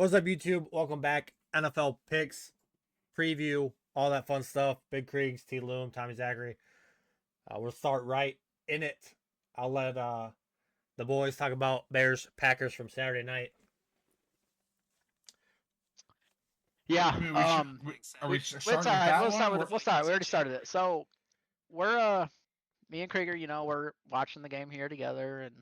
What's up, YouTube? Welcome back. NFL picks, preview, all that fun stuff. Big Kriegs, T. Loom, Tommy Zachary. We'll start right in it. I'll let the boys talk about Bears Packers from Saturday night. Yeah. I mean, we should. Are we It's starting all with right. that We'll one? start with we'll start. We already started it. So we're me and Krieger, we're watching the game here together and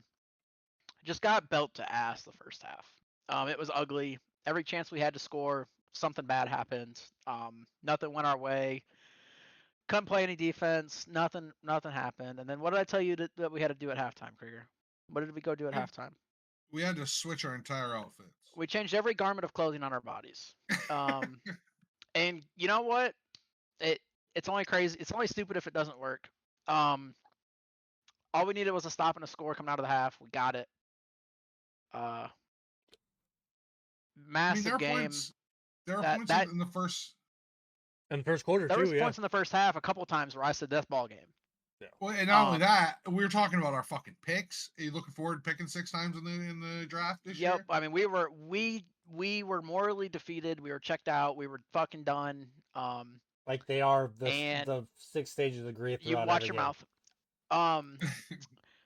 just got belt to ass the first half. It was ugly. Every chance we had to score, something bad happened. Nothing went our way. Couldn't play any defense. Nothing happened. And then what did I tell you that we had to do at halftime, Krieger? What did we go do at halftime? We had to switch our entire outfits. We changed every garment of clothing on our bodies. And you know what? It's only crazy. It's only stupid if it doesn't work. Um, all we needed was a stop and a score coming out of the half. We got it. I mean, Massive game. There are points in the first. In the first quarter, There too, was points in the first half a couple times where I said death ball game. Yeah. Well, and not only that, we were talking about our fucking picks. Are you looking forward to picking 6 times in the draft this year? Yep. I mean, we were morally defeated. We were checked out. We were fucking done. Like they are the 6 stages of grief. You watch your mouth.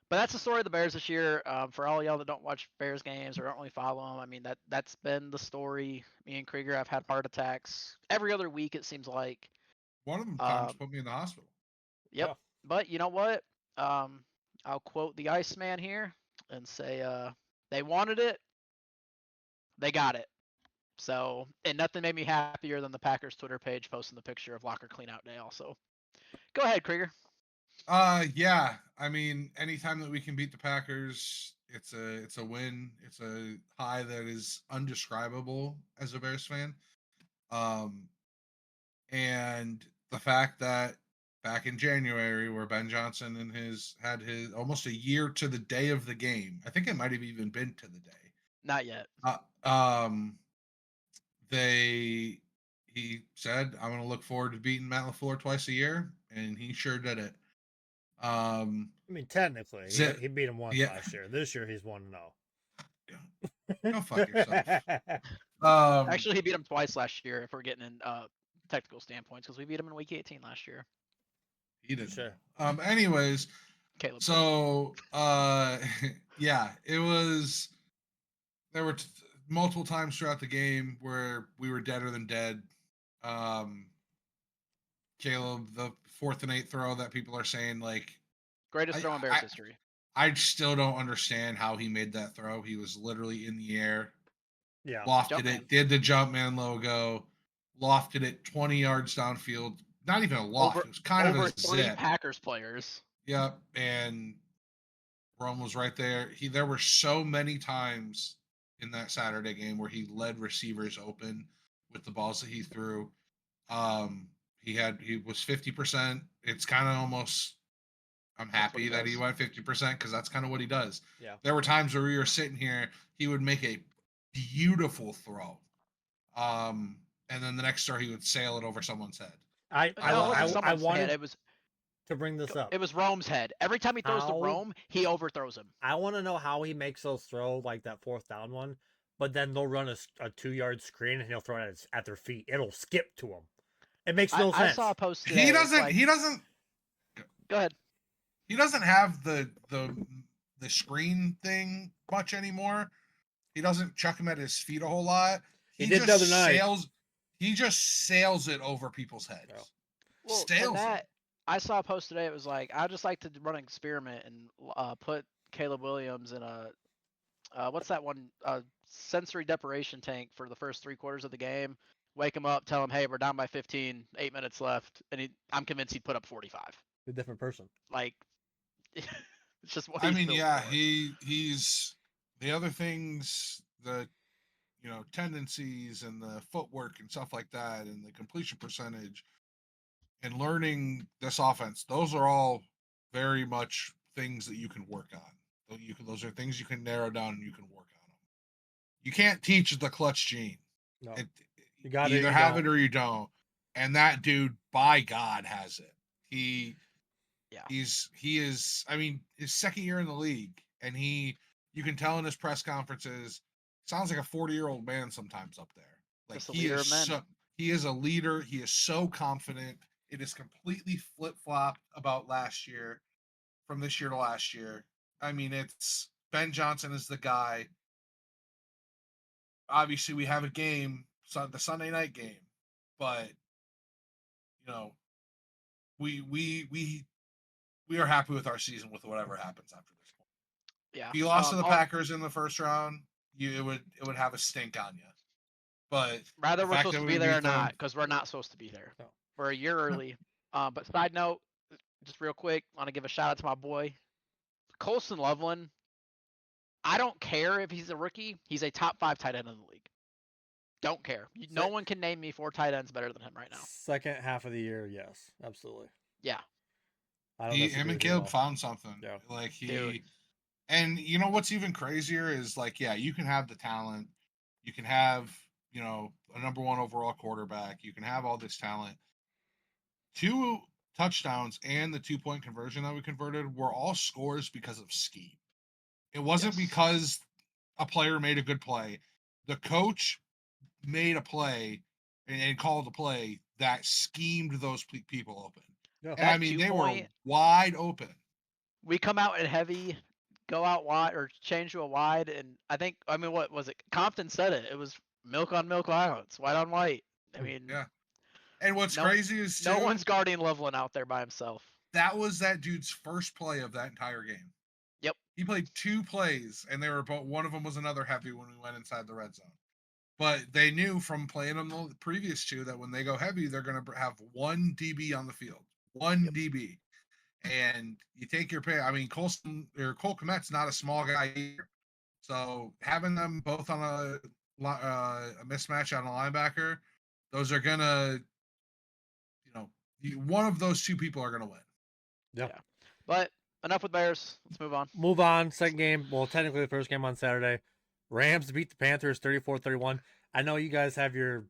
But that's the story of the Bears this year. For all y'all that don't watch Bears games or don't really follow them, I mean that's been the story. Me and Krieger have had heart attacks every other week. It seems like. One of them times put me in the hospital. Yep. Yeah. But you know what? I'll quote the Iceman here and say, they wanted it, they got it. So, and nothing made me happier than the Packers Twitter page posting the picture of locker cleanout day. Also, go ahead, Krieger. Yeah. I mean, anytime that we can beat the Packers, it's a win. It's a high that is undescribable as a Bears fan. And the fact that back in January, where Ben Johnson had his almost a year to the day of the game. I think it might have even been to the day. Not yet. He said, "I'm going to look forward to beating Matt LaFleur twice a year," and he sure did it. I mean, technically, he beat him once last year. This year, he's 1-0. Yeah. Go fuck yourself. Actually, he beat him twice last year. If we're getting in technical standpoints, because we beat him in Week 18 last year. He didn't. Sure. Anyways, Caleb. So, yeah, it was. There were multiple times throughout the game where we were deader than dead. Caleb, the 4th and 8 throw that people are saying, like, greatest throw in Bears history. I still don't understand how he made that throw. He was literally in the air. Yeah. Lofted it, did the Jumpman logo, lofted it 20 yards downfield. Not even a loft. It was kind of a three zip. Packers players. Yep, and Rome was right there. There were so many times in that Saturday game where he led receivers open with the balls that he threw. He was 50%. It's kind of almost. I'm happy that he went 50% because that's kind of what he does. Yeah. There were times where we were sitting here, he would make a beautiful throw, and then the next throw he would sail it over someone's head. I wanted it was to bring this up. It was Rome's head. Every time he throws to Rome, he overthrows him. I want to know how he makes those throws, like that 4th down one, but then they'll run a 2-yard screen and he'll throw it at their feet. It'll skip to him. It makes no sense. I saw a post today. He doesn't. Go ahead. He doesn't have the screen thing much anymore. He doesn't chuck him at his feet a whole lot. He did the other night. He just sails it over people's heads. Oh. Well, I saw a post today. It was like, I'd just like to run an experiment and put Caleb Williams in a what's that one? Sensory deprivation tank for the first 3 quarters of the game. Wake him up, tell him, hey, we're down by 15, 8 minutes left, and I'm convinced he'd put up 45. A different person. Like, it's just what he's the other things, the tendencies and the footwork and stuff like that, and the completion percentage, and learning this offense. Those are all very much things that you can work on. Those are things you can narrow down and you can work on them. You can't teach the clutch gene. No. You either have it or you don't. And that dude, by God, has it. He is. I mean, his second year in the league, and you can tell in his press conferences, sounds like a 40-year-old man sometimes up there. Like Just a leader of men. He is a leader. He is so confident. It is completely flip-flopped about last year, from this year to last year. I mean, it's Ben Johnson is the guy. Obviously, we have a game, the Sunday night game, but you know, we are happy with our season with whatever happens after this point. Yeah. If you lost to the Packers in the first round, it would have a stink on you. But rather the we're fact supposed that to we be there beat or them, not, because we're not supposed to be there. No. We're a year early. But side note, just real quick, want to give a shout out to my boy Colson Loveland. I don't care if he's a rookie. He's a top 5 tight end in the league. Don't care. No one can name me 4 tight ends better than him right now. Second half of the year, yes, absolutely. Yeah. Him and Caleb found something. Yeah. Like Dude. And you know what's even crazier is like, yeah, you can have the talent, you can have, you know, a number 1 overall quarterback, you can have all this talent. 2 touchdowns and the 2-point conversion that we converted were all scores because of scheme. It wasn't because a player made a good play. The coach made a play and called a play that schemed those people open. Yeah. And I mean, they were wide open. We come out in heavy, go out wide, or change to a wide, and what was it? Compton said it. It was milk on milk violence, white on white. I mean, yeah. And what's crazy is no one's guarding Loveland out there by himself. That was that dude's first play of that entire game. Yep. He played 2 plays, and they were both. One of them was another heavy when we went inside the red zone. But they knew from playing them the previous 2 that when they go heavy, they're going to have 1 DB on the field, 1 DB, and you take your pay. I mean, Cole Kmet's not a small guy either, so having them both on a mismatch on a linebacker, those are gonna, one of those 2 people are gonna win. Yeah. But enough with Bears. Let's move on. Move on. Second game. Well, technically the first game on Saturday. Rams beat the Panthers 34-31. I know you guys have your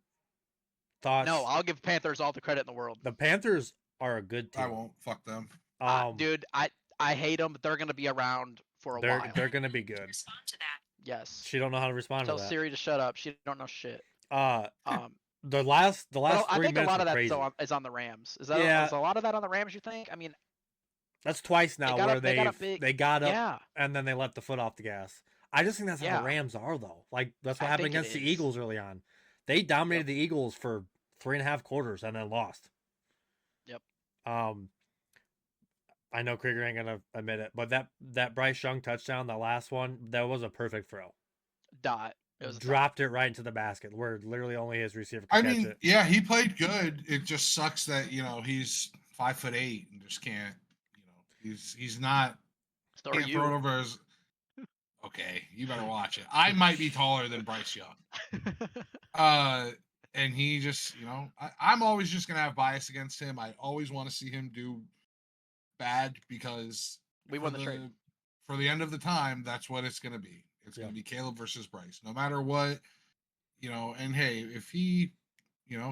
thoughts. No, I'll give Panthers all the credit in the world. The Panthers are a good team. I won't. Fuck them. Dude, I hate them, but they're going to be around for a while. They're going to be good. Respond to that. Yes. She don't know how to respond Tell to that. Siri to shut up. She don't know shit. The last 3 minutes I think a lot of that crazy. is on the Rams. Is a lot of that on the Rams, you think? I mean, that's twice now where they got up and then they let the foot off the gas. I just think that's how the Rams are, though. Like, that's what happened against the Eagles early on. They dominated the Eagles for 3.5 quarters and then lost. Yep. I know Krieger ain't gonna admit it, but that Bryce Young touchdown, the last one, that was a perfect throw. It was dropped it right into the basket where literally only his receiver could catch it. Yeah, he played good. It just sucks that he's 5'8" and just can't. He's not. Can't throw it over his. Okay, you better watch it. I might be taller than Bryce Young. And he just, I'm always just gonna have bias against him. I always want to see him do bad because we won the trade. For the end of the time, that's what it's gonna be. It's gonna be Caleb versus Bryce, no matter what. And hey, if he,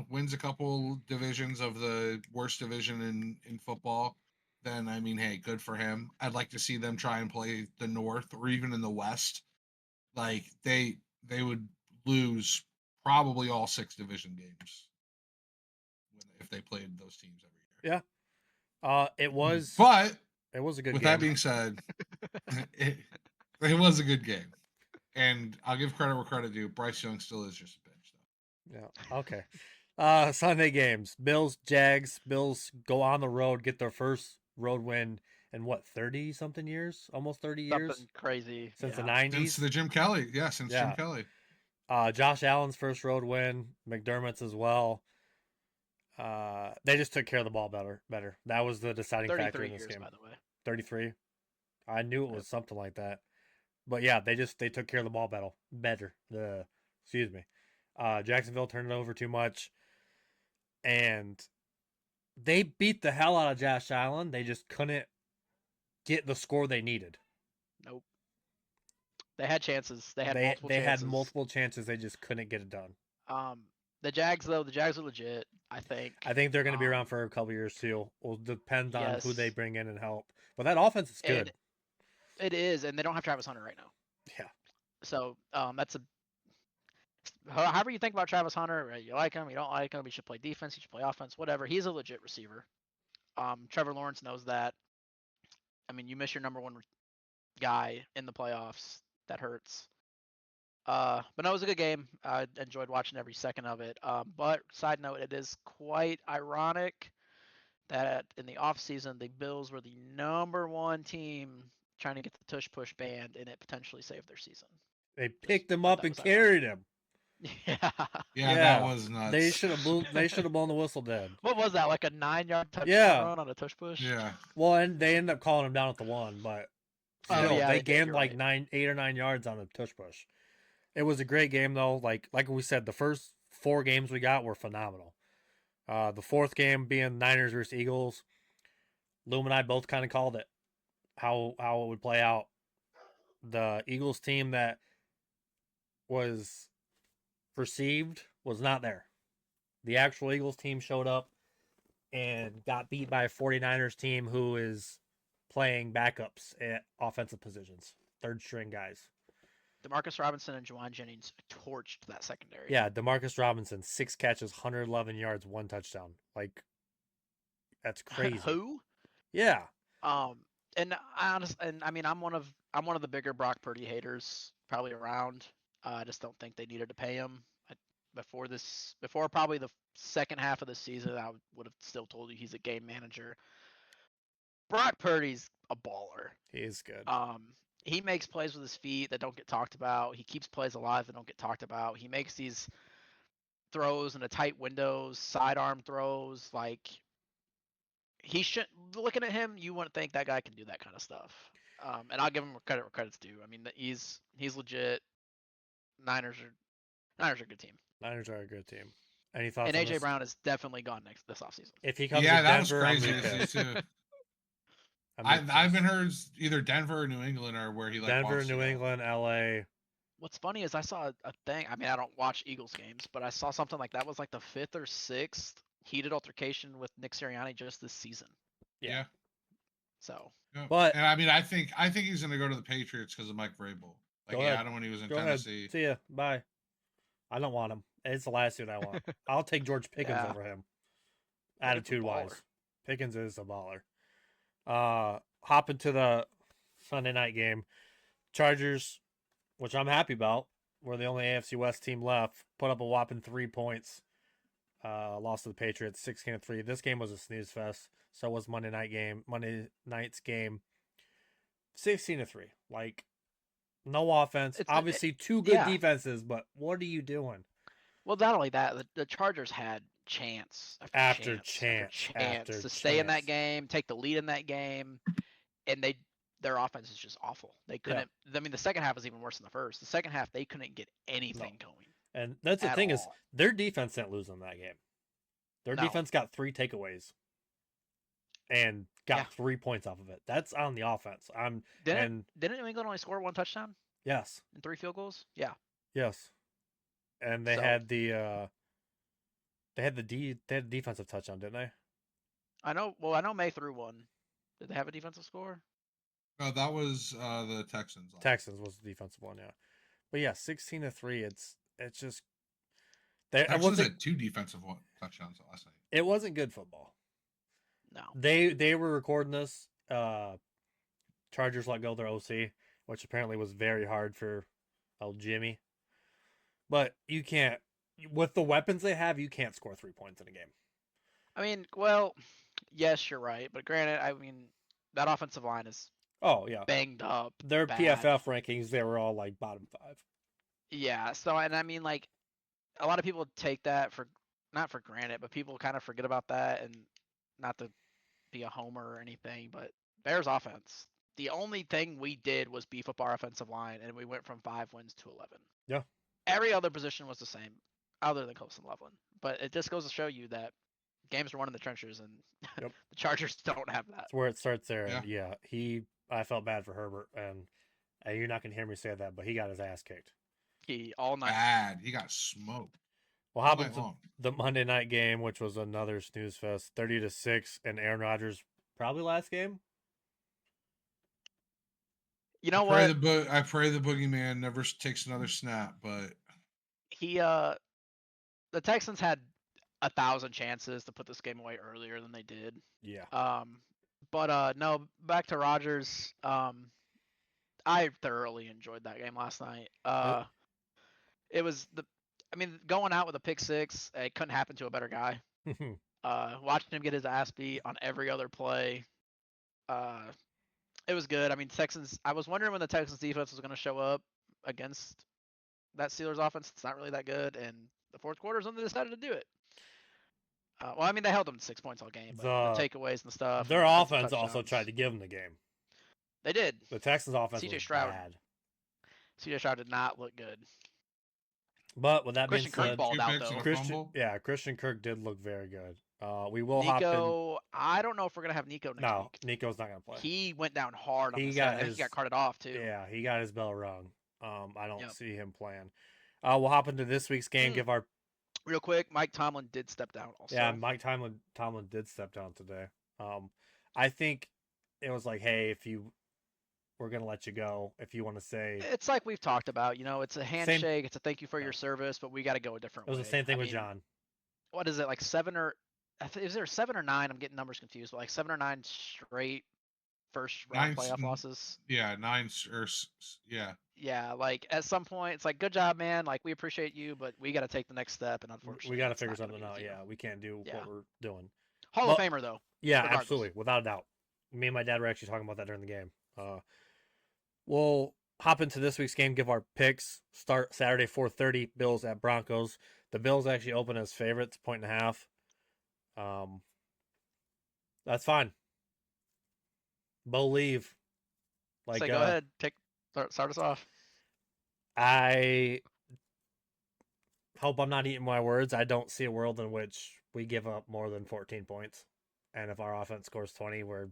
wins a couple divisions of the worst division in football, then I mean, hey, good for him. I'd like to see them try and play the North or even in the West. Like they would lose probably all 6 division games if they played those teams every year. Yeah. It was a good game. With that being said, it was a good game. And I'll give credit where credit due. Bryce Young still is just a bench, though. Yeah. Okay. Sunday games. Bills, Jags. Bills go on the road, get their first road win in 30-something years? Almost 30 years? Something crazy. Since the 90s? Since the Jim Kelly. Yeah, since Jim Kelly. Josh Allen's first road win. McDermott's as well. They just took care of the ball better. That was the deciding factor in this game. By the way. 33. I knew it was something like that. But yeah, they took care of the ball better. Excuse me. Jacksonville turned it over too much. And they beat the hell out of Josh Allen. They just couldn't get the score they needed. Nope. They had chances. They had multiple chances. They just couldn't get it done. The Jags are legit, I think. I think they're going to be around for a couple years too. Will depend on who they bring in and help. But that offense is good. It is, and they don't have Travis Hunter right now. Yeah. So that's a however you think about Travis Hunter, you like him, you don't like him, he should play defense, he should play offense, whatever. He's a legit receiver. Trevor Lawrence knows that. I mean, you miss your number one guy in the playoffs. That hurts. But no, it was a good game. I enjoyed watching every second of it. But side note, it is quite ironic that in the offseason, the Bills were the number one team trying to get the tush push banned, and it potentially saved their season. They Just picked him thought up that and was ironic. carried him. Yeah. Yeah, that was nuts. They should have blown the whistle dead. What was that? Like a 9-yard touchdown Yeah. run on a tush push? Yeah. Well, and they ended up calling him down at the 1, but Oh, still, yeah, they they did, gained you're like right. 8 or 9 yards on a tush push. It was a great game though. Like we said, the first 4 games we got were phenomenal. The fourth game being Niners versus Eagles. Loom and I both kind of called it how it would play out. The Eagles team that was perceived was not there. The actual Eagles team showed up and got beat by a 49ers team who is playing backups at offensive positions, third string guys. Demarcus Robinson and Juwan Jennings torched that secondary. Yeah, Demarcus Robinson, 6 catches, 111 yards, 1 touchdown. Like, that's crazy. Who? Yeah. And I mean, I'm one of the bigger Brock Purdy haters probably around. I just don't think they needed to pay him. Before probably the second half of the season, I would have still told you he's a game manager. Brock Purdy's a baller. He is good. He makes plays with his feet that don't get talked about. He keeps plays alive that don't get talked about. He makes these throws in a tight windows, sidearm throws. Like, he should. Looking at him, you wouldn't think that guy can do that kind of stuff. And I'll give him credit where credit's due. I mean, he's legit. Niners are a good team. Niners are a good team. Any thoughts And on AJ this? Brown is definitely gone this offseason. If he comes Yeah, to that Denver, was crazy I'm to see too. I've been heard either Denver or New England are where he like Denver, wants to New go. England, LA. What's funny is I saw a thing. I mean, I don't watch Eagles games, but I saw something like that was like the 5th or 6th heated altercation with Nick Sirianni just this season. Yeah. So. Yeah. But and I mean, I think he's going to go to the Patriots because of Mike Vrabel. Like, go yeah, ahead. I don't when he was in Go Tennessee. ahead. See ya. Bye. I don't want him. It's the last dude I want. I'll take George Pickens Yeah. over him. Pickens a Attitude wise. baller. Pickens is a baller. Hop into the Sunday night game. Chargers, which I'm happy about. We're the only AFC West team left. Put up a whopping 3 points. Lost to the Patriots, 16-3. This game was a snooze fest. So was Monday night's game. 16-3. Like, no offense. Obviously, 2 good defenses, but what are you doing? Well, not only that, the Chargers had chance after chance to stay in that game, take the lead in that game, and their offense is just awful. They couldn't. Yeah. I mean, the second half was even worse than the first. The second half, they couldn't get anything going. And that's the thing is, their defense didn't lose in that game. Their defense got 3 takeaways and got 3 points off of it. That's on the offense. Didn't New England only score 1 touchdown? Yes. And 3 field goals? Yeah. Yes. And they had the defensive touchdown, didn't they? I know May threw one. Did they have a defensive score? No, that was the Texans. Texans was the defensive one, yeah. But yeah, 16-3. It's just Texans had 2 defensive touchdowns last night. It wasn't good football. No. They were recording this. Chargers let go their OC, which apparently was very hard for old Jimmy. But you can't, with the weapons they have, you can't score 3 points in a game. I mean, well, yes, you're right. But granted, I mean, that offensive line is banged up. Their bad. PFF rankings, they were all like bottom 5. Yeah. So, and I mean, like, a lot of people take that not for granted, but people kind of forget about that, and not to be a homer or anything, but Bears offense. The only thing we did was beef up our offensive line, and we went from 5 wins to 11. Yeah. Every other position was the same, other than Colson Loveland. But it just goes to show you that games are won in the trenches, and the Chargers don't have that. That's where it starts there. Yeah. And I felt bad for Herbert, and you're not going to hear me say that, but he got his ass kicked. All night. Bad. He got smoked. Well, how about the Monday night game, which was another snooze fest, 30-6, and Aaron Rodgers' probably last game? You know what? I pray the boogeyman never takes another snap, but the Texans had 1,000 chances to put this game away earlier than they did. Yeah. But no, back to Rodgers. I thoroughly enjoyed that game last night. It was going out with a pick six, it couldn't happen to a better guy. Watching him get his ass beat on every other play, it was good. I mean, Texans. I was wondering when the Texans defense was going to show up against that Steelers offense. It's not really that good, and the fourth quarter is when they decided to do it. Well, I mean, they held them to 6 points all game, but the takeaways and stuff. Their and offense also tried to give them the game. They did. The Texans' offense CJ was Stroud. bad. CJ Stroud did not look good. But with that Christian being Kirk said, balled out though. Christian Kirk did look very good. We will Nico, I don't know if we're gonna have Nico next week. Nico's not gonna play. He went down hard on the set. I think he got carted off too. Yeah, he got his bell rung. I don't see him playing. We'll hop into this week's game. Give our real quick. Mike Tomlin did step down also. Yeah, Mike Tomlin did step down today. I think it was like, hey, we're gonna let you go if you want to say. It's like we've talked about. It's a handshake. It's a thank you for your service, but we got to go a different way. It was the same thing with John. What is it, like 7 or? Is there 7 or 9? I'm getting numbers confused, but like 7 or 9 straight first round playoff losses. Yeah, 9 or yeah. Yeah, like at some point, it's like, good job, man. Like, we appreciate you, but we got to take the next step, and unfortunately, we got to figure something out. Yeah, we can't do what we're doing. Hall of Famer though. Yeah, regardless. Absolutely, without a doubt. Me and my dad were actually talking about that during the game. We'll hop into this week's game, give our picks. Start Saturday 4:30, Bills at Broncos. The Bills actually open as favorites, 1.5. That's fine. Bo leave. Go ahead, start us off. I hope I'm not eating my words. I don't see a world in which we give up more than 14 points. And if our offense scores 20, we're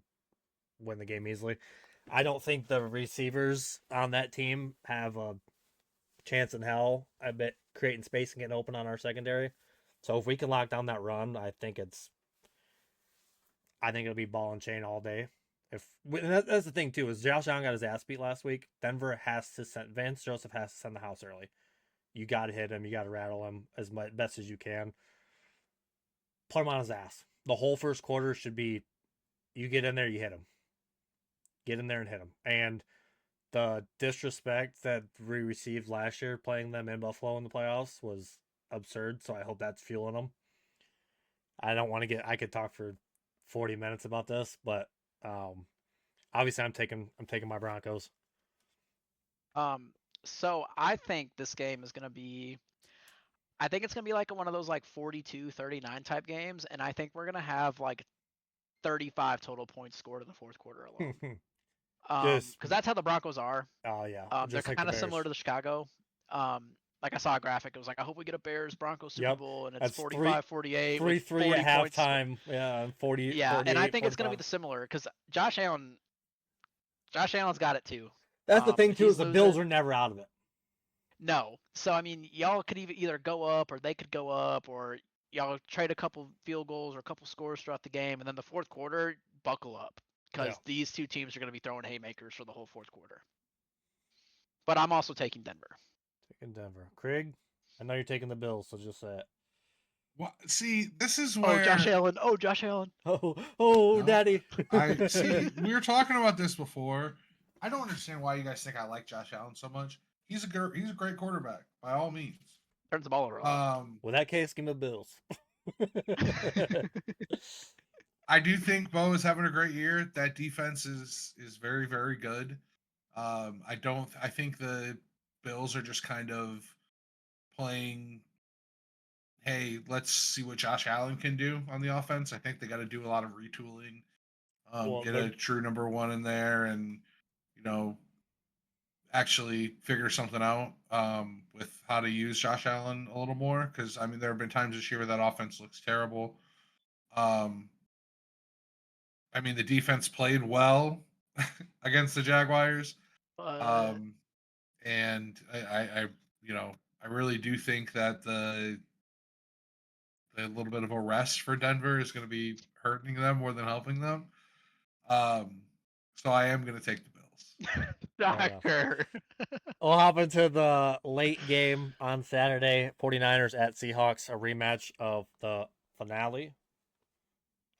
win the game easily. I don't think the receivers on that team have a chance in hell. I bet creating space and getting open on our secondary. So if we can lock down that run, I think it'll be ball and chain all day. That's the thing too, is Josh Allen got his ass beat last week. Vance Joseph has to send the house early. You got to hit him. You got to rattle him as best as you can. Put him on his ass. The whole first quarter should be, you get in there, you hit him. Get in there and hit him. And the disrespect that we received last year playing them in Buffalo in the playoffs was absurd. So I hope that's fueling them. I could talk for 40 minutes about this, but obviously I'm taking my Broncos. So I think this game is gonna be. I think it's gonna be like one of those like 42-39 type games, and I think we're gonna have like 35 total points scored in the fourth quarter alone. Because that's how the Broncos are. Oh yeah. They're kind of similar to the Chicago. Like I saw a graphic. It was like, I hope we get a Bears Broncos Super Bowl, and it's 45-48 with 3 at halftime. Yeah, 40. Yeah, and I think it's gonna be the similar because Josh Allen's got it too. That's the thing too, is the Bills are never out of it. No, so I mean, y'all could either go up, or they could go up, or y'all trade a couple field goals or a couple scores throughout the game, and then the fourth quarter, buckle up, because these two teams are going to be throwing haymakers for the whole fourth quarter. But I'm also taking Denver. Craig, I know you're taking the Bills, so just say it. Well, see, this is where... Josh Allen. Josh Allen. No, Daddy. We were talking about this before. I don't understand why you guys think I like Josh Allen so much. He's a great quarterback, by all means. Turns the ball over a lot. With that case, give me the Bills. I do think Bo is having a great year. That defense is very, very good. I think the Bills are just kind of playing, hey, let's see what Josh Allen can do on the offense. I think they got to do a lot of retooling. Get a true number one in there, and actually figure something out with how to use Josh Allen a little more. Because I mean, there have been times this year where that offense looks terrible. I mean, the defense played well against the Jaguars. And I really do think that the little bit of a rest for Denver is going to be hurting them more than helping them. So I am going to take the Bills. else. Shocker. We'll hop into the late game on Saturday. 49ers at Seahawks, a rematch of the finale,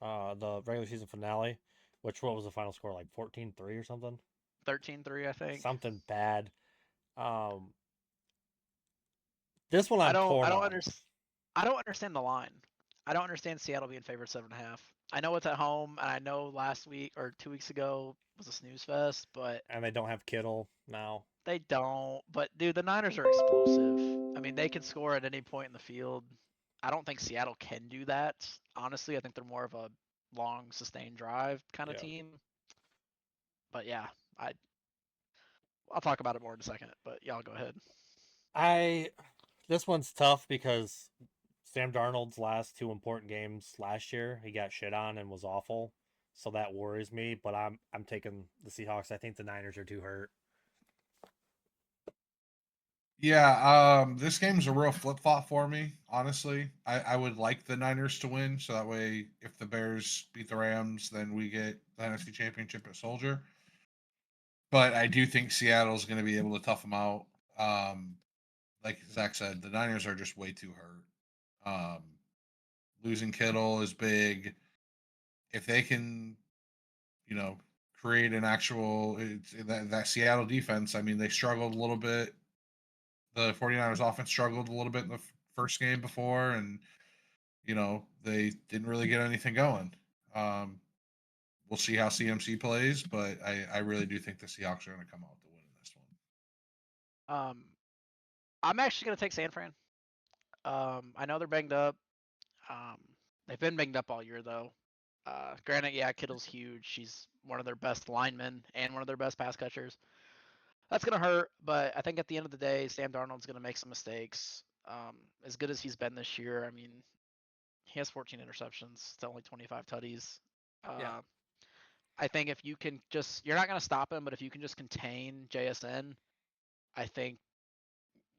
the regular season finale, which what was the final score, like 14-3 or something? 13-3, I think. Something bad. This one I I'm don't torn I don't on. understand. I don't understand the line. I don't understand Seattle being favored 7.5. I know it's at home, and I know last week or 2 weeks ago was a snooze fest, but And they don't have Kittle now. they don't. But dude, the Niners are explosive. I mean, they can score at any point in the field. I don't think Seattle can do that. Honestly, I think they're more of a long, sustained drive kind of Yeah. team. But yeah, I'll talk about it more in a second. But y'all go ahead. This one's tough because Sam Darnold's last two important games last year, he got shit on and was awful. So that worries me, but I'm taking the Seahawks. I think the Niners are too hurt. Yeah, this game's a real flip flop for me, honestly. I would like the Niners to win, so that way if the Bears beat the Rams, then we get the NFC Championship at Soldier. But I do think Seattle's going to be able to tough them out. Like Zach said, the Niners are just way too hurt. Losing Kittle is big. If they can, you know, create an actual that Seattle defense, I mean, they struggled a little bit. The 49ers offense struggled a little bit in the first game before, and they didn't really get anything going. We'll see how CMC plays, but I really do think the Seahawks are going to come out with the win in this one. I'm actually gonna take San Fran. I know they're banged up. Um, they've been banged up all year though. Granted, yeah, Kittle's huge. She's one of their best linemen and one of their best pass catchers. That's gonna hurt, but I think at the end of the day, Sam Darnold's gonna make some mistakes. As good as he's been this year, I mean, he has 14 interceptions to only 25 tutties. Yeah. I think if you can just, you're not gonna stop him, but if you can just contain JSN, I think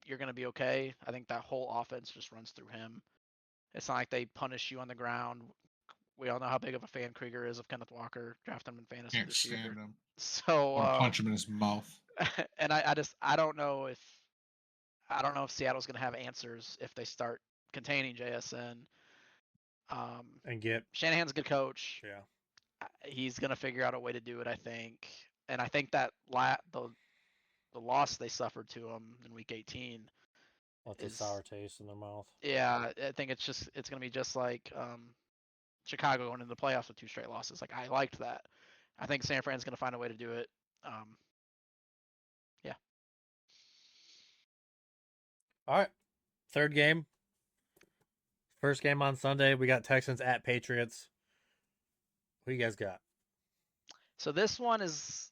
you're gonna be okay. I think that whole offense just runs through him. It's not like they punish you on the ground. We all know how big of a fan Krieger is of Kenneth Walker. Draft him in fantasy Can't this year. stand him. So, Or punch him in his mouth. and I don't know if Seattle's gonna have answers if they start containing JSN. And get Shanahan's a good coach. Yeah. He's gonna figure out a way to do it, I think. And I think that the loss they suffered to him in Week 18 What's a is, sour taste in their mouth? yeah. I think it's gonna be just like Chicago going into the playoffs with 2 straight losses. Like I liked that. I think San Fran's gonna find a way to do it. Yeah. All right. Third game. First game on Sunday. We got Texans at Patriots. Who you guys got? So this one is,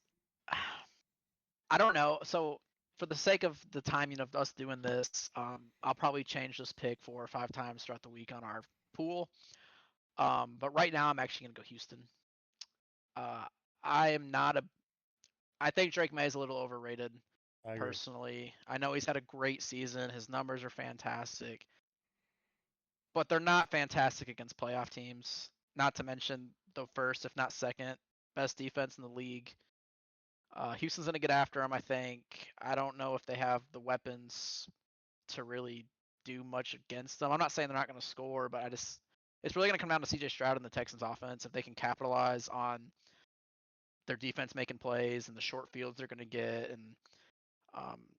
I don't know. So for the sake of the timing of us doing this, I'll probably change this pick 4 or 5 times throughout the week on our pool. But right now I'm actually gonna go Houston. Uh, I am not a. I think Drake May is a little overrated. I agree. Personally, I know he's had a great season. His numbers are fantastic, but they're not fantastic against playoff teams. Not to mention the first, if not second, best defense in the league. Houston's gonna get after him. I think. I don't know if they have the weapons to really do much against them. I'm not saying they're not gonna score, but it's really gonna come down to CJ Stroud and the Texans offense if they can capitalize on their defense making plays and the short fields they're gonna get and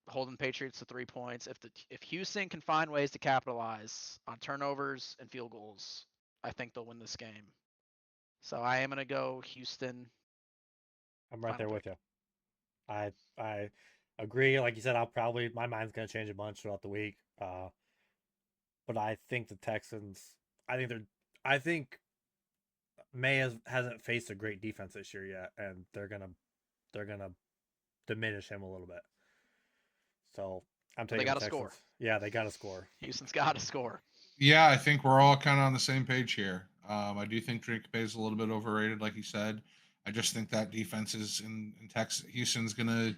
holding Patriots to 3 points. If Houston can find ways to capitalize on turnovers and field goals, I think they'll win this game. So I am gonna go Houston. I'm right Final there pick. with you. I agree. Like you said, my mind's gonna change a bunch throughout the week. But I think the Texans. I think May hasn't faced a great defense this year yet, and they're gonna diminish him a little bit. So I'm But taking they the got to Texans. score. Yeah, they got to score. Houston's got to score. Yeah, I think we're all kind of on the same page here. I do think Drake May is a little bit overrated, like you said. I just think that defense is in Texas. Houston's gonna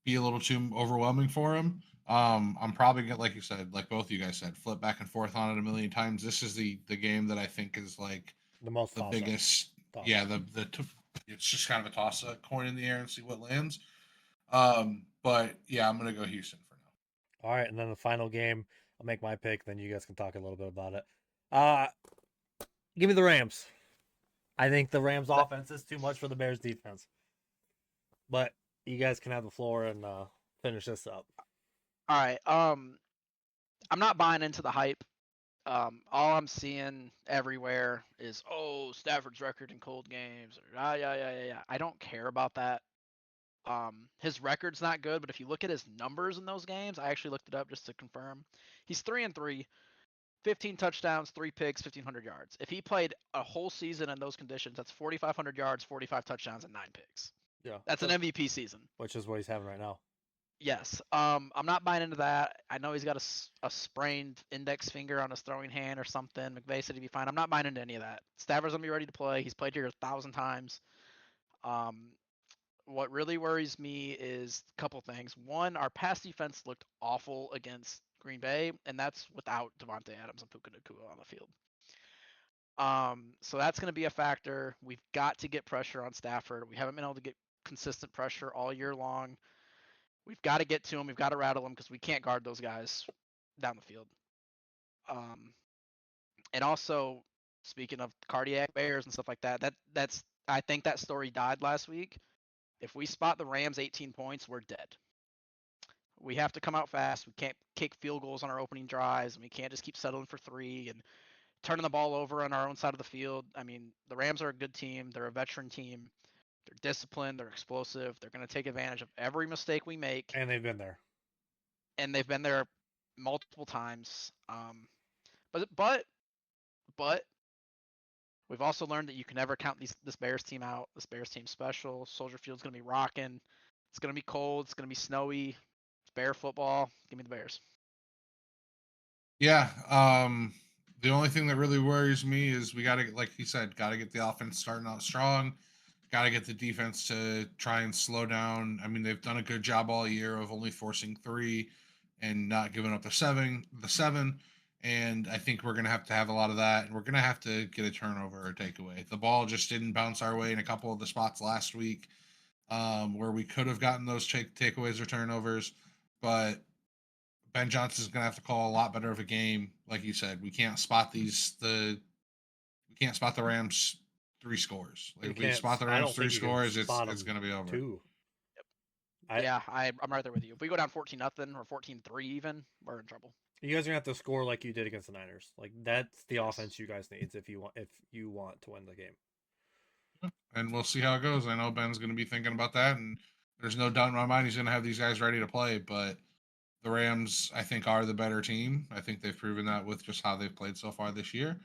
be a little too overwhelming for him. I'm probably gonna, like you said, like both of you guys said, flip back and forth on it a million times. This is the game that I think is like The most the toss up. biggest. Yeah, the it's just kind of a toss a coin in the air and see what lands. But yeah, I'm gonna go Houston for now. All right, and then the final game, I'll make my pick. Then you guys can talk a little bit about it. Give me the Rams. I think the Rams offense is too much for the Bears defense. But you guys can have the floor and finish this up. All right. I'm not buying into the hype. All I'm seeing everywhere is, oh, Stafford's record in cold games. Or, yeah. I don't care about that. His record's not good, but if you look at his numbers in those games, I actually looked it up just to confirm. He's 3-3, 15 touchdowns, 3 picks, 1,500 yards. If he played a whole season in those conditions, that's 4,500 yards, 45 touchdowns, and 9 picks. Yeah, That's an MVP season. Which is what he's having right now. Yes. I'm not buying into that. I know he's got a sprained index finger on his throwing hand or something. McVay said he'd be fine. I'm not buying into any of that. Stafford's gonna be ready to play. He's played here 1,000 times. What really worries me is a couple things. One, our pass defense looked awful against Green Bay, and that's without Devontae Adams and Puka Nacua on the field. So that's going to be a factor. We've got to get pressure on Stafford. We haven't been able to get consistent pressure all year long. We've got to get to him. We've got to rattle him because we can't guard those guys down the field. And also, speaking of cardiac bears and stuff like that, that's I think that story died last week. If we spot the Rams 18 points, we're dead. We have to come out fast. We can't kick field goals on our opening drives, and we can't just keep settling for 3 and turning the ball over on our own side of the field. I mean, the Rams are a good team. They're a veteran team. They're disciplined. They're explosive. They're going to take advantage of every mistake we make. And they've been there. And they've been there multiple times. But we've also learned that you can never count this Bears team out. This Bears team's special. Soldier Field's going to be rocking. It's going to be cold. It's going to be snowy. It's Bear football. Give me the Bears. Yeah. The only thing that really worries me is we got to, like he said, got to get the offense starting out strong. Got to get the defense to try and slow down. I mean, they've done a good job all year of only forcing 3 and not giving up the seven. And I think we're going to have a lot of that. And we're going to have to get a turnover or takeaway. The ball just didn't bounce our way in a couple of the spots last week where we could have gotten those takeaways or turnovers. But Ben Johnson's going to have to call a lot better of a game. Like you said, we can't spot we can't spot the Rams 3 scores. Like if we spot the Rams 3 scores, it's going to be over. 2. Yeah, I'm right there with you. If we go down 14-0 or 14-3 even, we're in trouble. You guys are gonna have to score like you did against the Niners. Like that's the offense you guys need if you want to win the game. And we'll see how it goes. I know Ben's going to be thinking about that, and there's no doubt in my mind he's going to have these guys ready to play. But the Rams, I think, are the better team. I think they've proven that with just how they've played so far this year.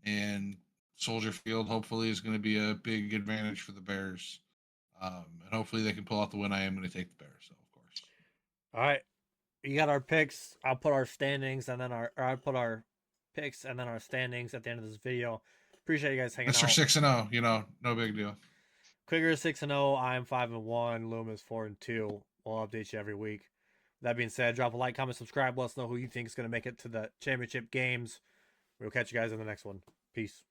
And Soldier Field, hopefully, is going to be a big advantage for the Bears. And hopefully they can pull out the win. I am going to take the Bears, so of course. All right. You got our picks. I'll put our standings and then I'll put our picks and then our standings at the end of this video. Appreciate you guys hanging out. Mr. 6-0, no big deal. Krieger is 6-0. I'm 5-1. Loom is 4-2. We'll update you every week. That being said, drop a like, comment, subscribe. Let us know who you think is going to make it to the championship games. We'll catch you guys in the next one. Peace.